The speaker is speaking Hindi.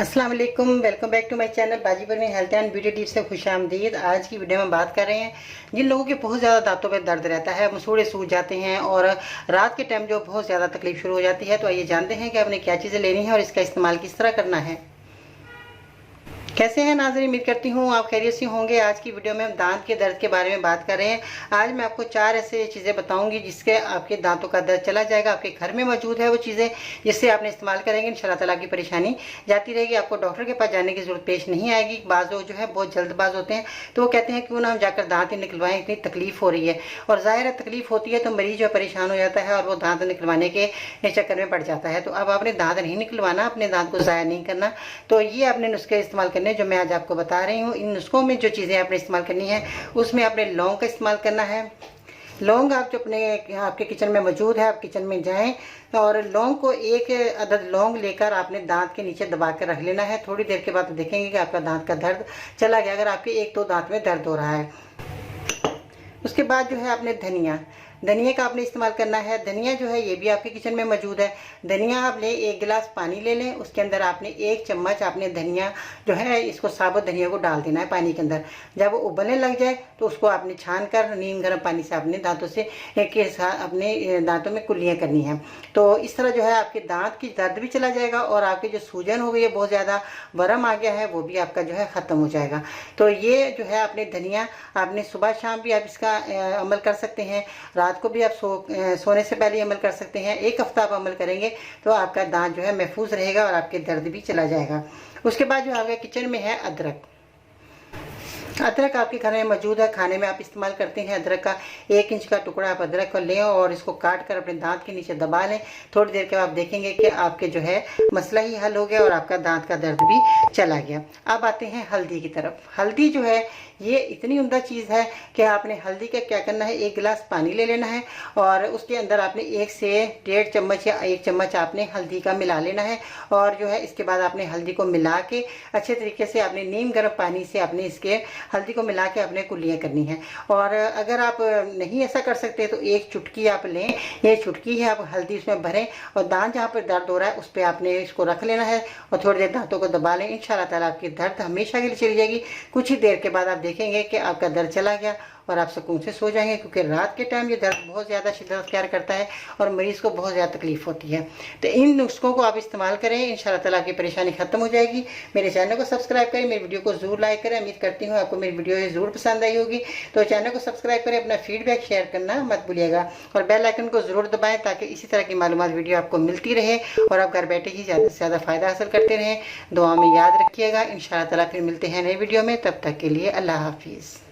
अस्सलाम वालेकुम, welcome back to my channel Bajipur में हेल्थ एंड ब्यूटी टिप्स से खुशामदीद। आज की वीडियो में बात कर रहे हैं जिन लोगों के बहुत ज़्यादा दांतों में दर्द रहता है, मसूड़े सूज जाते हैं और रात के टाइम जो बहुत ज़्यादा तकलीफ शुरू हो जाती है। तो आइए जानते हैं कि आपने क्या चीज़ें लेनी है और इसका इस्तेमाल किस तरह करना है। कैसे हैं नाज़रीन, उम्मीद करती हूँ आप खैरियत से होंगे। आज की वीडियो में हम दांत के दर्द के बारे में बात कर रहे हैं। आज मैं आपको 4 ऐसे चीज़ें बताऊंगी जिसके आपके दांतों का दर्द चला जाएगा। आपके घर में मौजूद है वो चीज़ें जिससे आपने इस्तेमाल करेंगे, इंशाल्लाह ताला की परेशानी जाती रहेगी। आपको डॉक्टर के पास जाने की जरूरत पेश नहीं आएगी। बाज़ लोग जो है बहुत जल्दबाज होते हैं, तो वो कहते हैं क्यों ना हम जाकर दांत ही निकलवाएं, इतनी तकलीफ हो रही है। और ज़ाहिर है तकलीफ होती है तो मरीज जो परेशान हो जाता है और वो दांत निकलवाने के चक्कर में पड़ जाता है। तो अब आपने दांत नहीं निकलवाना, अपने दांत को ज़ाया नहीं करना। तो ये आपने नुस्खे इस्तेमाल करने जो मैं आज आपको बता रही हूँ। इन नुस्खों में जो चीज़ें आपने इस्तेमाल करनी है उसमें आपने लौंग का इस्तेमाल करना है। लौंग आप जो आपके किचन में मौजूद है, आप किचन में जाएं और लौंग को एक अदद लौंग लेकर आपने दांत के नीचे दबा कर रख लेना है। थोड़ी देर के बाद देखेंगे कि आपका दांत का दर्द चला गया, अगर आपके 1-2 दांत में दर्द हो रहा है। उसके बाद जो है आपने धनिया का आपने इस्तेमाल करना है। धनिया जो है ये भी आपके किचन में मौजूद है। धनिया आप ले 1 गिलास पानी ले लें, उसके अंदर आपने 1 चम्मच आपने धनिया जो है इसको साबुत धनिया को डाल देना है पानी के अंदर। जब वो उबलने लग जाए तो उसको आपने छान कर नीम गर्म पानी से अपने दांतों से के साथ अपने दांतों में कुल्लियाँ करनी है। तो इस तरह जो है आपके दांत की दर्द भी चला जाएगा और आपकी जो सूजन हो गई है, बहुत ज़्यादा वर्म आ गया है, वो भी आपका जो है ख़त्म हो जाएगा। तो ये जो है आपने धनिया आपने सुबह शाम भी आप इसका अमल कर सकते हैं। रात को भी आप सोने से पहले अमल कर सकते हैं। 1 हफ्ता आप अमल करेंगे तो आपका दांत जो है महफूज रहेगा और आपके दर्द भी चला जाएगा। उसके बाद जो आपके किचन में है अदरक। अदरक आपके घर में मौजूद है, खाने में आप इस्तेमाल करते हैं। अदरक का 1 इंच का टुकड़ा आप अदरक को लें और इसको काट कर अपने दांत के नीचे दबा लें। थोड़ी देर के बाद आप देखेंगे कि आपके जो है मसला ही हल हो गया और आपका दांत का दर्द भी चला गया। अब आते हैं हल्दी की तरफ। हल्दी जो है ये इतनी उम्दा चीज़ है कि आपने हल्दी का क्या करना है, 1 गिलास पानी ले लेना है और उसके अंदर आपने 1 से 1.5 चम्मच या 1 चम्मच आपने हल्दी का मिला लेना है। और जो है इसके बाद आपने हल्दी को मिला के अच्छे तरीके से आपने नीम गर्म पानी से आपने इसके हल्दी को मिला के आपने कुल्लियाँ करनी है। और अगर आप नहीं ऐसा कर सकते तो 1 चुटकी आप लें, ये चुटकी है, आप हल्दी उसमें भरें और दांत जहाँ पर दर्द हो रहा है उस पर आपने इसको रख लेना है और थोड़ी देर दांतों को दबा लें। इंशाल्लाह ताला आपकी दर्द हमेशा के लिए चली जाएगी। कुछ ही देर के बाद आप देखेंगे कि आपका दर्द चला गया और आप सुकून से सो जाएंगे, क्योंकि रात के टाइम ये दर्द बहुत ज़्यादा शिद्दत अख्तियार करता है और मरीज़ को बहुत ज़्यादा तकलीफ होती है। तो इन नुस्खों को आप इस्तेमाल करें, इंशाल्लाह ताला की परेशानी ख़त्म हो जाएगी। मेरे चैनल को सब्सक्राइब करें, मेरी वीडियो को ज़रूर लाइक करें। उम्मीद करती हूँ आपको मेरी वीडियो ज़रूर पसंद आई होगी। तो चैनल को सब्सक्राइब करें, अपना फीडबैक शेयर करना मत भूलिएगा और बेल आइकन को ज़रूर दबाएँ ताकि इसी तरह की मालूमात वीडियो आपको मिलती रहे और आप घर बैठे ही ज़्यादा से ज़्यादा फ़ायदा हासिल करते रहें। दुआ में याद रखिएगा। इंशाल्लाह ताला फिर मिलते हैं नई वीडियो में, तब तक के लिए अल्लाह हाफिज़।